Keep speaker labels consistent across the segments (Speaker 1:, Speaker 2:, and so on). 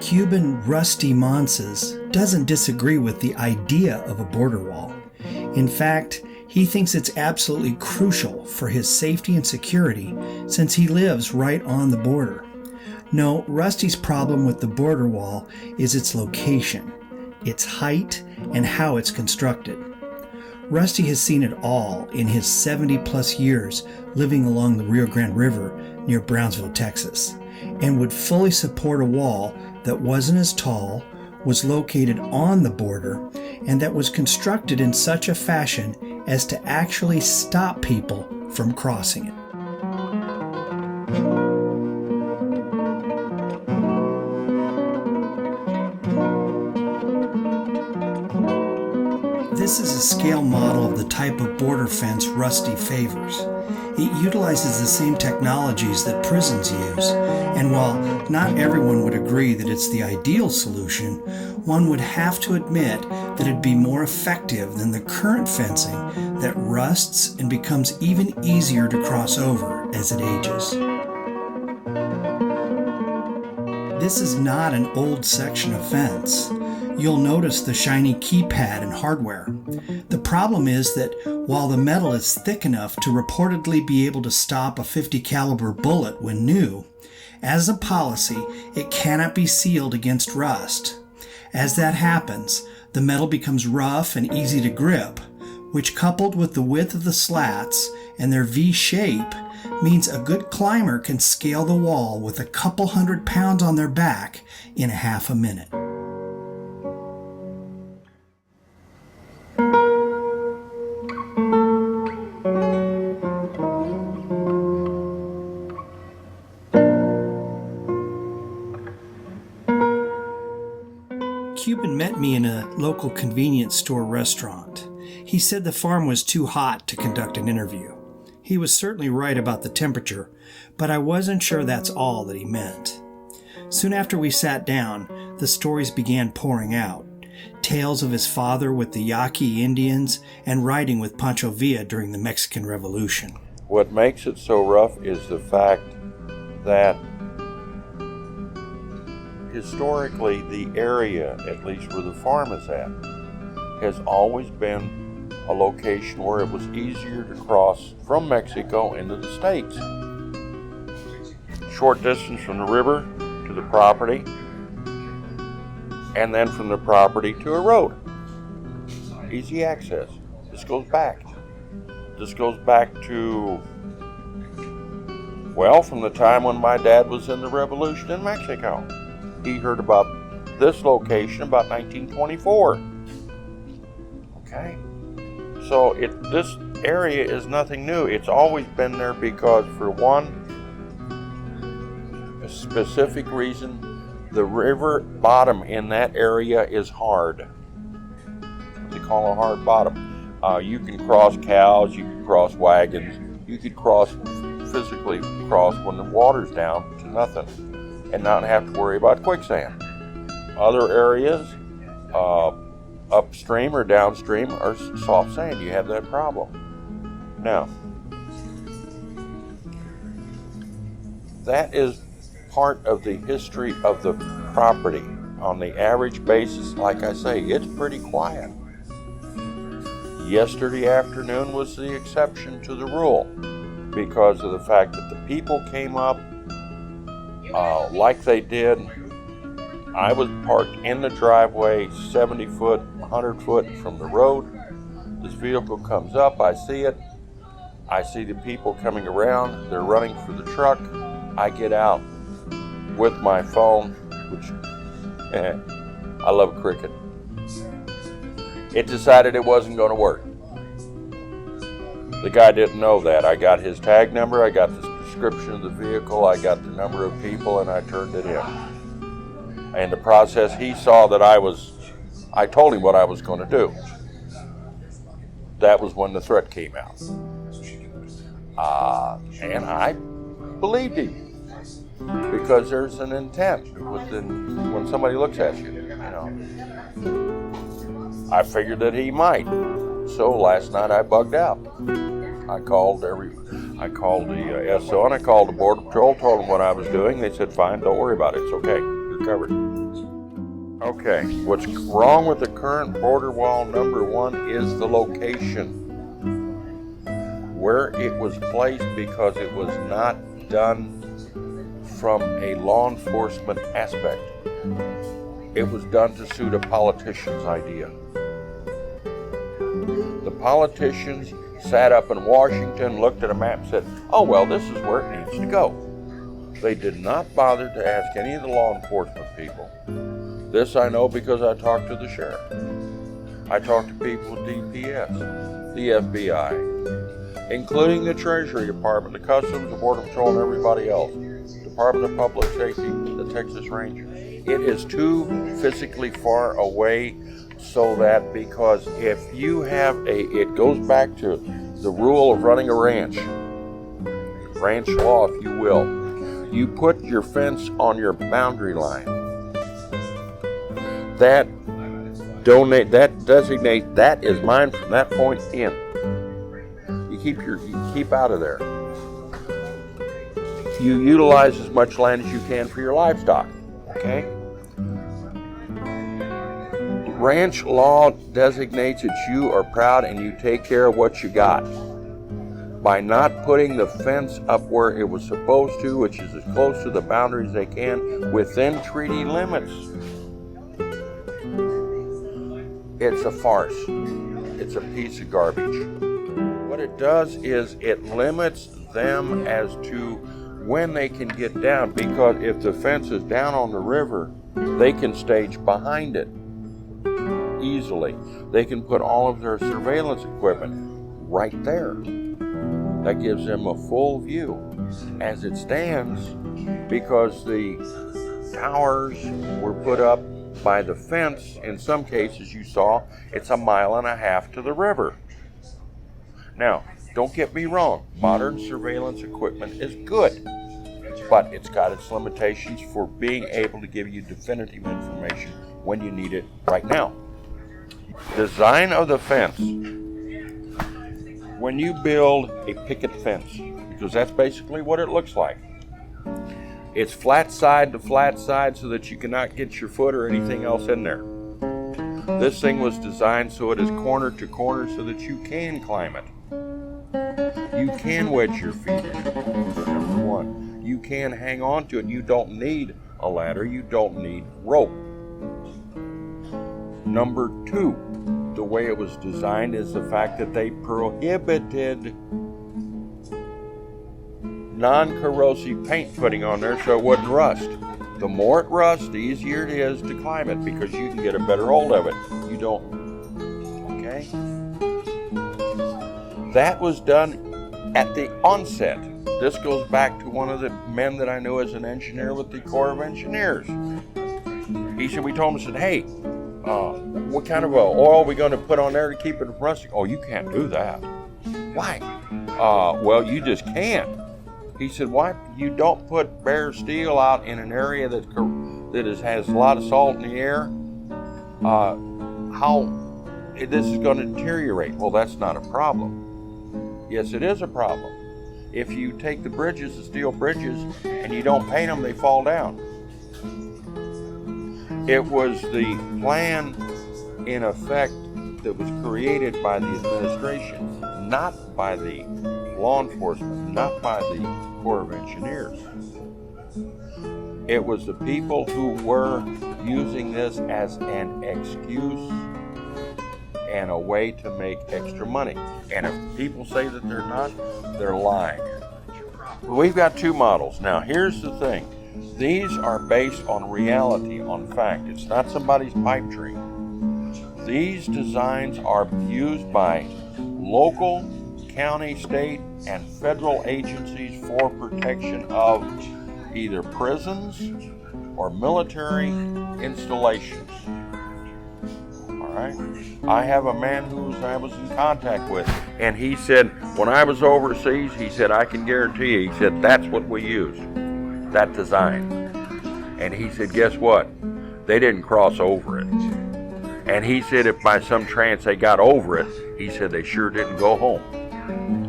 Speaker 1: Cuban Rusty Monses doesn't disagree with the idea of a border wall. In fact, he thinks it's absolutely crucial for his safety and security since he lives right on the border. No, Rusty's problem with the border wall is its location, its height, and how it's constructed. Rusty has seen it all in his 70-plus years living along the Rio Grande River near Brownsville, Texas, and would fully support a wall that wasn't as tall, was located on the border, and that was constructed in such a fashion as to actually stop people from crossing it. This is a scale model of the type of border fence Rusty favors. It utilizes the same technologies that prisons use, and while not everyone would agree that it's the ideal solution, one would have to admit that it'd be more effective than the current fencing that rusts and becomes even easier to cross over as it ages. This is not an old section of fence. You'll notice the shiny keypad and hardware. The problem is that while the metal is thick enough to reportedly be able to stop a .50 caliber bullet when new, as a policy, it cannot be sealed against rust. As that happens, the metal becomes rough and easy to grip, which coupled with the width of the slats and their V shape means a good climber can scale the wall with a couple 100 pounds on their back in a half a minute. Cuban met me in a local convenience store restaurant. He said the farm was too hot to conduct an interview. He was certainly right about the temperature, but I wasn't sure that's all that he meant. Soon after we sat down, the stories began pouring out. Tales of his father with the Yaqui Indians and riding with Pancho Villa during the Mexican Revolution.
Speaker 2: What makes it so rough is the fact that historically, the area, at least where the farm is at, has always been a location where it was easier to cross from Mexico into the States. Short distance from the river to the property, and then from the property to a road. Easy access. This goes back. This goes back to, well, from the time when my dad was in the revolution in Mexico. He heard about this location about 1924. Okay? So this area is nothing new. It's always been there because, for one, a specific reason, the river bottom in that area is hard. What they call a hard bottom. You can cross cows, you can cross wagons, you could physically cross when the water's down to nothing, and not have to worry about quicksand. Other areas, upstream or downstream, are soft sand. You have that problem. Now, that is part of the history of the property. On the average basis, like I say, it's pretty quiet. Yesterday afternoon was the exception to the rule because of the fact that the people came up like they did. I was parked in the driveway 70 foot, 100 foot from the road. This vehicle comes up, I see it. I see the people coming around, they're running for the truck. I get out with my phone, which, I love cricket. It decided it wasn't going to work. The guy didn't know that. I got his tag number, I got the description of the vehicle, I got the number of people, and I turned it in. In the process, he saw that I told him what I was going to do. That was when the threat came out. And I believed him. Because there's an intent when somebody looks at you, I figured that he might. So last night I bugged out. I called the SO and I called the Border Patrol, told them what I was doing. They said, fine, don't worry about it. It's okay. You're covered. Okay, what's wrong with the current border wall, number one, is the location. Where it was placed, because it was not done from a law enforcement aspect. It was done to suit a politician's idea. The politicians sat up in Washington, looked at a map and said, oh, well, this is where it needs to go. They did not bother to ask any of the law enforcement people. This I know because I talked to the sheriff. I talked to people with DPS, the FBI, including the Treasury Department, the Customs, the Border Patrol, and everybody else. Department of Public Safety, the Texas Rangers. It is too physically far away so that, because if you have it goes back to the rule of running a ranch law, if you will. You put your fence on your boundary line. That designates that is mine from that point in. You keep out of there. You utilize as much land as you can for your livestock. Okay? Ranch law designates that you are proud and you take care of what you got. By not putting the fence up where it was supposed to, which is as close to the boundaries they can, within treaty limits. It's a farce. It's a piece of garbage. What it does is it limits them as to when they can get down, because if the fence is down on the river, they can stage behind it easily. They can put all of their surveillance equipment right there. That gives them a full view. As it stands, because the towers were put up by the fence, in some cases you saw, it's 1.5 miles to the river. Now, don't get me wrong, modern surveillance equipment is good, but it's got its limitations for being able to give you definitive information when you need it right now. Design of the fence. When you build a picket fence, because that's basically what it looks like, it's flat side to flat side so that you cannot get your foot or anything else in there. This thing was designed so it is corner to corner so that you can climb it. You can wedge your feet in it, number one. You can hang on to it. You don't need a ladder. You don't need rope. Number two, the way it was designed is the fact that they prohibited non-corrosive paint putting on there so it wouldn't rust. The more it rusts, the easier it is to climb it because you can get a better hold of it. You don't. Okay? That was done at the onset. This goes back to one of the men that I knew as an engineer with the Corps of Engineers. He said, we told him, said, hey, what kind of oil are we going to put on there to keep it from rusting? Oh, you can't do that. Why? Well, you just can't. He said, why? You don't put bare steel out in an area that has a lot of salt in the air. How this is going to deteriorate. Well, that's not a problem. Yes, it is a problem. If you take the bridges, the steel bridges, and you don't paint them, they fall down. It was the plan, in effect, that was created by the administration, not by the law enforcement, not by the Corps of Engineers. It was the people who were using this as an excuse and a way to make extra money. And if people say that they're not, they're lying. We've got two models. Now, here's the thing. These are based on reality, on fact. It's not somebody's pipe dream. These designs are used by local, county, state, and federal agencies for protection of either prisons or military installations. All right? I have a man who I was in contact with, and he said, when I was overseas, he said, I can guarantee you, he said, that's what we used, that design. And he said, guess what? They didn't cross over it. And he said, if by some chance they got over it, he said, they sure didn't go home.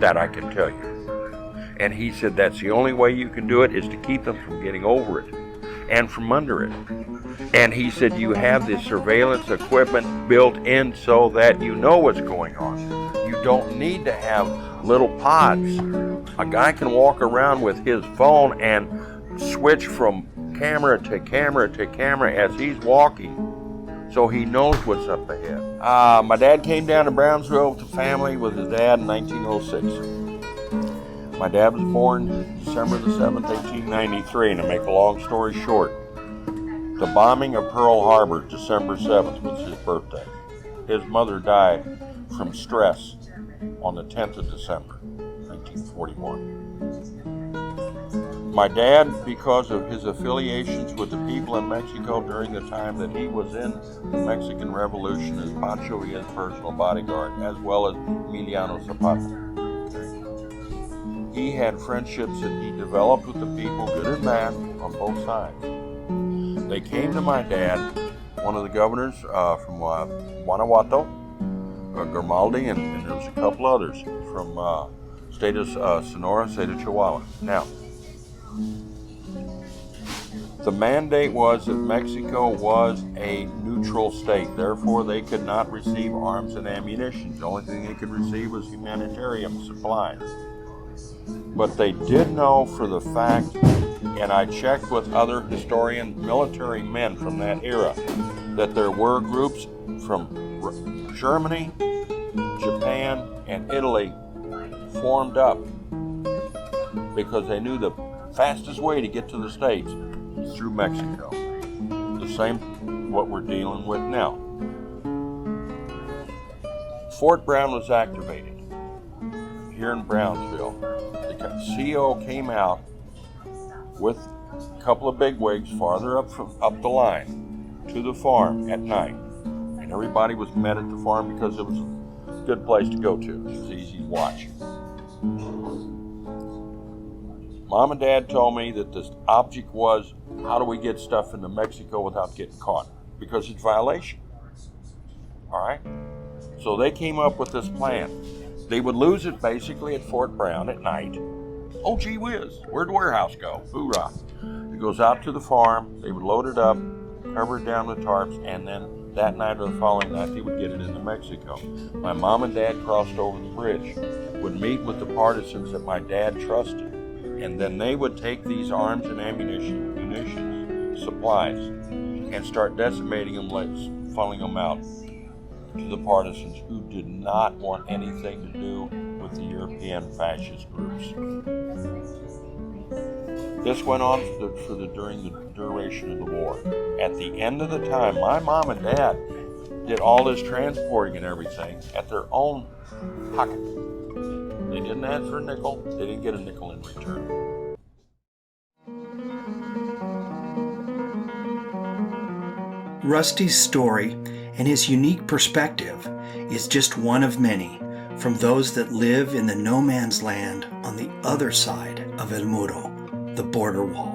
Speaker 2: That I can tell you. And he said, that's the only way you can do it is to keep them from getting over it. and from under it. And he said, you have this surveillance equipment built in so that you know what's going on. You don't need to have little pods. A guy can walk around with his phone and switch from camera to camera to camera as he's walking, so he knows what's up ahead. My dad came down to Brownsville with the family with his dad in 1906. My dad was born December the 7th, 1893, and to make a long story short, the bombing of Pearl Harbor, December 7th, was his birthday. His mother died from stress on the 10th of December, 1941. My dad, because of his affiliations with the people in Mexico during the time that he was in the Mexican Revolution as Pancho Villa's personal bodyguard, as well as Emiliano Zapata, he had friendships that he developed with the people, good and bad, on both sides. They came to my dad, one of the governors from Guanajuato, Grimaldi, and there was a couple others from state of Sonora, state of Chihuahua. Now, the mandate was that Mexico was a neutral state, therefore they could not receive arms and ammunition. The only thing they could receive was humanitarian supplies. But they did know for the fact, and I checked with other historian military men from that era, that there were groups from Germany, Japan, and Italy formed up because they knew the fastest way to get to the States is through Mexico. The same what we're dealing with now. Fort Brown was activated here in Brownsville. The CO came out with a couple of bigwigs farther up the line to the farm at night. And everybody was met at the farm because it was a good place to go to. It was easy to watch. Mom and Dad told me that the object was, how do we get stuff into Mexico without getting caught? Because it's violation. All right? So they came up with this plan. They would lose it basically at Fort Brown at night. Oh, gee whiz, where'd the warehouse go? Hoorah. It goes out to the farm. They would load it up, cover it down with tarps, and then that night or the following night, they would get it into Mexico. My mom and dad crossed over the bridge, would meet with the partisans that my dad trusted, and then they would take these arms and ammunition, munitions, supplies, and start decimating them, funneling them out to the partisans who did not want anything to do with the European fascist groups. This went on during the duration of the war. At the end of the time, my mom and dad did all this transporting and everything at their own pocket. They didn't ask for a nickel. They didn't get a nickel in return.
Speaker 1: Rusty's story and his unique perspective is just one of many from those that live in the no man's land on the other side of El Muro, the border wall.